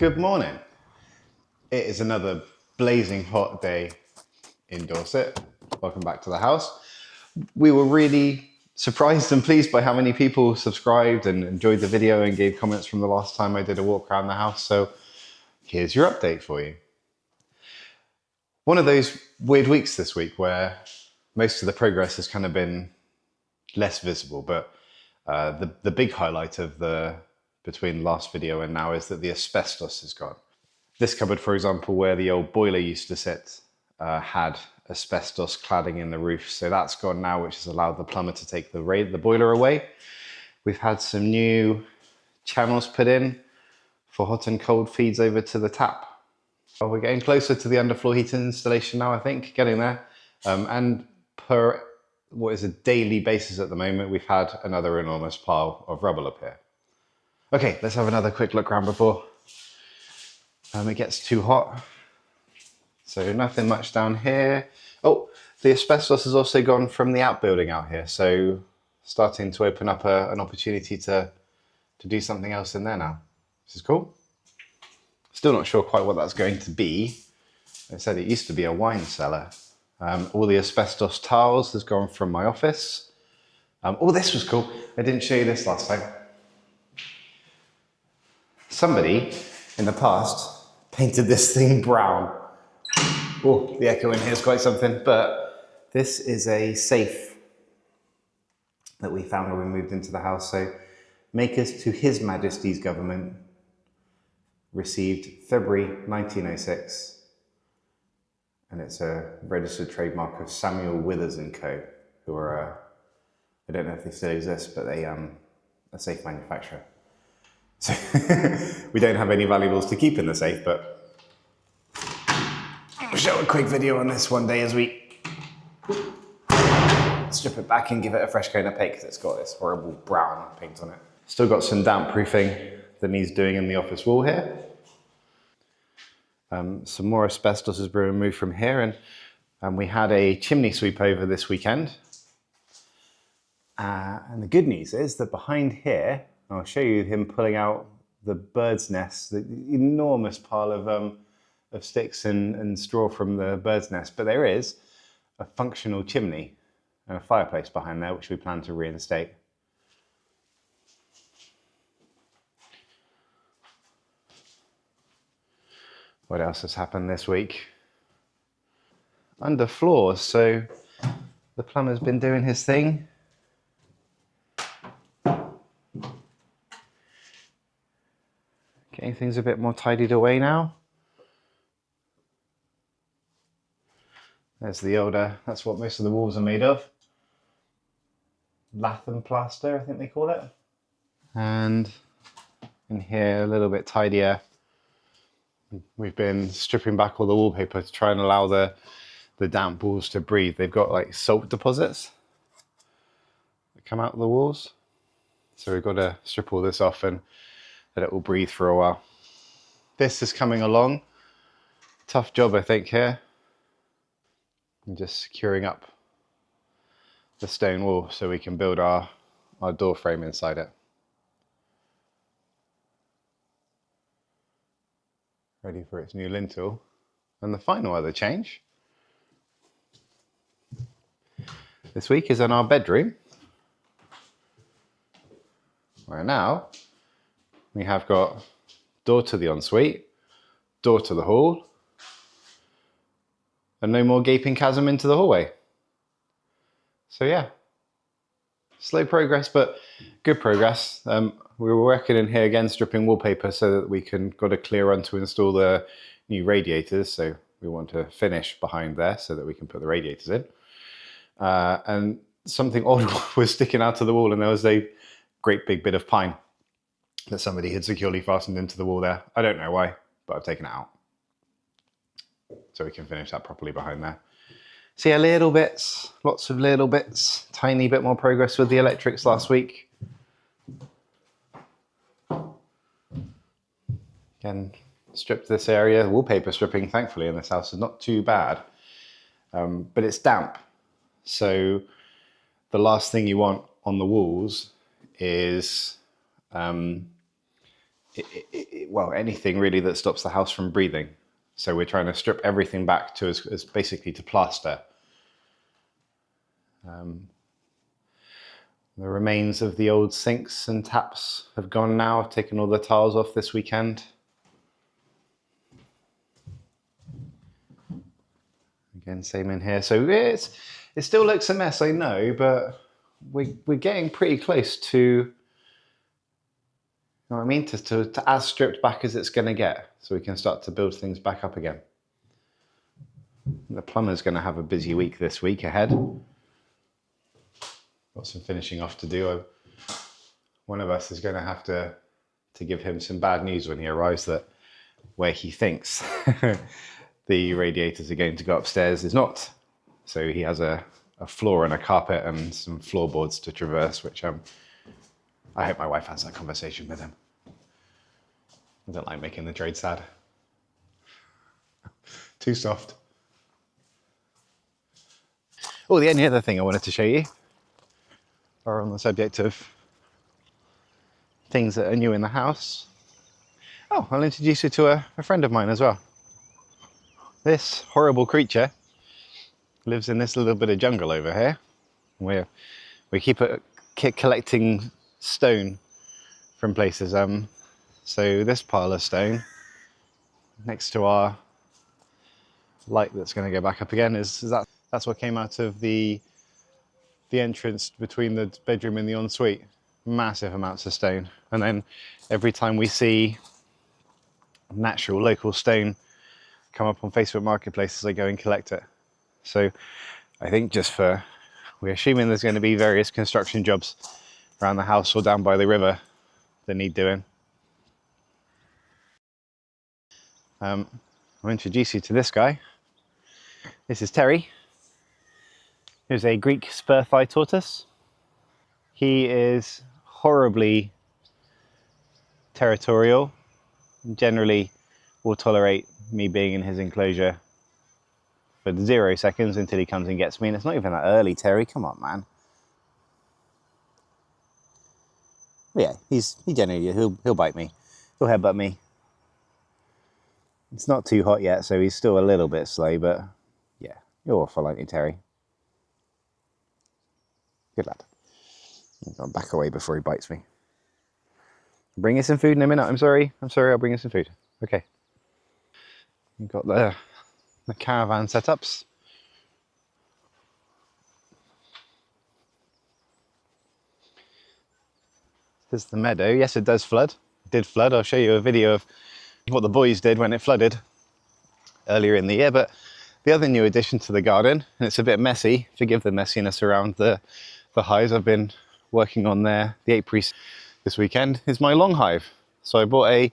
Good morning. It is another blazing hot day in Dorset. Welcome back to the house. We were really surprised and pleased by how many people subscribed and enjoyed the video and gave comments from the last time I did a walk around the house. So here's your update for you. One of those weird weeks this week where most of the progress has kind of been less visible, but the big highlight of between the last video and now is that the asbestos is gone. This cupboard, for example, where the old boiler used to sit, had asbestos cladding in the roof. So that's gone now, which has allowed the plumber to take the boiler away. We've had some new channels put in for hot and cold feeds over to the tap. Well, we're getting closer to the underfloor heating installation now, I think, getting there. And per what is a daily basis at the moment, we've had another enormous pile of rubble up here. Okay, let's have another quick look around before it gets too hot. So nothing much down here. Oh, the asbestos has also gone from the outbuilding out here. So starting to open up an opportunity to do something else in there now. This is cool. Still not sure quite what that's going to be. I said it used to be a wine cellar. All the asbestos tiles has gone from my office. Oh, this was cool. I didn't show you this last time. Somebody in the past painted this thing brown. Oh, the echo in here is quite something, but this is a safe that we found when we moved into the house. So makers to His Majesty's government received February 1906, and it's a registered trademark of Samuel Withers & Co., who are, I don't know if they still exist, but they a safe manufacturer. So we don't have any valuables to keep in the safe, but I'll show a quick video on this one day as we strip it back and give it a fresh coat of paint because it's got this horrible brown paint on it. Still got some damp proofing that needs doing in the office wall here. Some more asbestos has been removed from here, and we had a chimney sweep over this weekend. And the good news is that behind here, I'll show you him pulling out the bird's nest, the enormous pile of sticks and straw from the bird's nest. But there is a functional chimney and a fireplace behind there, which we plan to reinstate. What else has happened this week? Under floors, so the plumber's been doing his thing. Getting things a bit more tidied away now. There's the older, that's what most of the walls are made of. Lath and plaster, I think they call it. And in here, a little bit tidier. We've been stripping back all the wallpaper to try and allow the damp walls to breathe. They've got like salt deposits that come out of the walls. So we've got to strip all this off and let it all breathe for a while. This is coming along. Tough job, I think, here. I'm just securing up the stone wall so we can build our door frame inside it. Ready for its new lintel. And the final other change this week is in our bedroom, where now we have got door to the ensuite, door to the hall, and no more gaping chasm into the hallway. So yeah, slow progress, but good progress. We were working in here again, stripping wallpaper so that we got a clear run to install the new radiators. So we want to finish behind there so that we can put the radiators in. And something odd was sticking out of the wall, and there was a great big bit of pine that somebody had securely fastened into the wall there. I don't know why, but I've taken it out. So we can finish that properly behind there. So yeah, little bits, lots of little bits, tiny bit more progress with the electrics last week. Again, stripped this area. Wallpaper stripping, thankfully, in this house is not too bad, but it's damp. So the last thing you want on the walls is well, anything really that stops the house from breathing. So we're trying to strip everything back to as basically to plaster. The remains of the old sinks and taps have gone now. I've taken all the tiles off this weekend. Again, same in here. So it still looks a mess, I know, but we're getting pretty close to, you know what I mean, to as stripped back as it's going to get, so we can start to build things back up again. The plumber's going to have a busy week this week ahead. Got some finishing off to do. One of us is going to have to give him some bad news when he arrives, that where he thinks the radiators are going to go upstairs is not. So he has a floor and a carpet and some floorboards to traverse, which I hope my wife has that conversation with him. I don't like making the trade sad. Too soft. Oh, the only other thing I wanted to show you are on the subject of things that are new in the house. Oh, I'll introduce you to a friend of mine as well. This horrible creature lives in this little bit of jungle over here. We keep collecting stone from places. So this pile of stone next to our light that's going to go back up again that's what came out of the entrance between the bedroom and the ensuite. Massive amounts of stone. And then every time we see natural local stone come up on Facebook Marketplaces, I go and collect it. So I think we're assuming there's going to be various construction jobs around the house or down by the river that need doing. I'll introduce you to this guy. This is Terry, who's a Greek spur-thigh tortoise. He is horribly territorial, generally will tolerate me being in his enclosure for 0 seconds until he comes and gets me. And it's not even that early, Terry. Come on, man. But yeah, he generally he'll bite me. He'll headbutt me. It's not too hot yet, so he's still a little bit slow, but yeah, you're awful, aren't you, Terry? Good lad. I'll back away before he bites me. Bring you some food in a minute. I'm sorry, I'll bring you some food. Okay. We've got the caravan setups. This is the meadow. Yes, it does flood. It did flood. I'll show you a video of what the boys did when it flooded earlier in the year. But the other new addition to the garden, and it's a bit messy, forgive the messiness around the hives. I've been working on the apiaries this weekend, is my long hive. So I bought a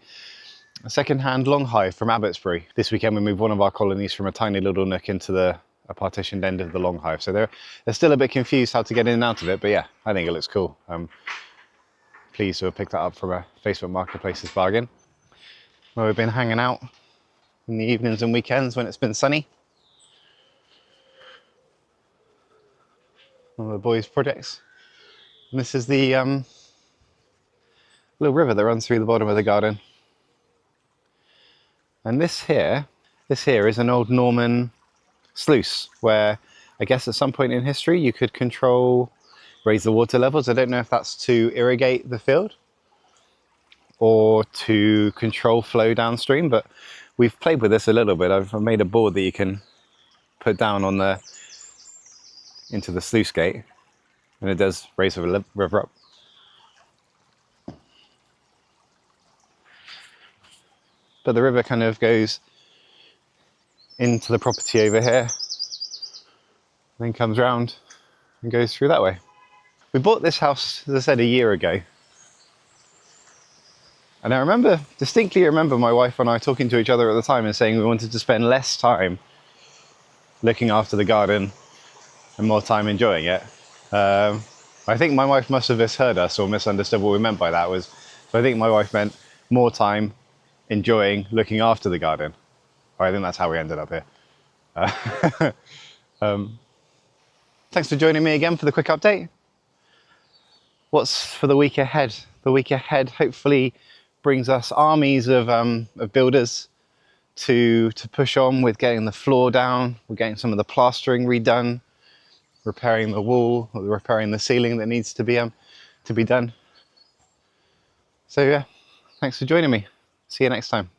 second-hand long hive from Abbotsbury. This weekend we moved one of our colonies from a tiny little nook into a partitioned end of the long hive. So they're still a bit confused how to get in and out of it, but yeah, I think it looks cool. Pleased to have picked that up from a Facebook Marketplace's bargain, where we've been hanging out in the evenings and weekends when it's been sunny. One of the boys' projects. And this is the little river that runs through the bottom of the garden. And this here is an old Norman sluice, where I guess at some point in history you could raise the water levels. I don't know if that's to irrigate the field or to control flow downstream, but we've played with this a little bit. I've made a board that you can put down into the sluice gate, and it does raise the river up. But the river kind of goes into the property over here, then comes round and goes through that way. We bought this house, as I said, a year ago. And I distinctly remember my wife and I talking to each other at the time and saying we wanted to spend less time looking after the garden and more time enjoying it. I think my wife must have misheard us or misunderstood what we meant by that. So I think my wife meant more time enjoying looking after the garden. I think that's how we ended up here. Thanks for joining me again for the quick update. What's for the week ahead? The week ahead, hopefully brings us armies of builders to push on with getting the floor down. We're getting some of the plastering redone, repairing the wall, or repairing the ceiling that needs to be done. So yeah, thanks for joining me. See you next time.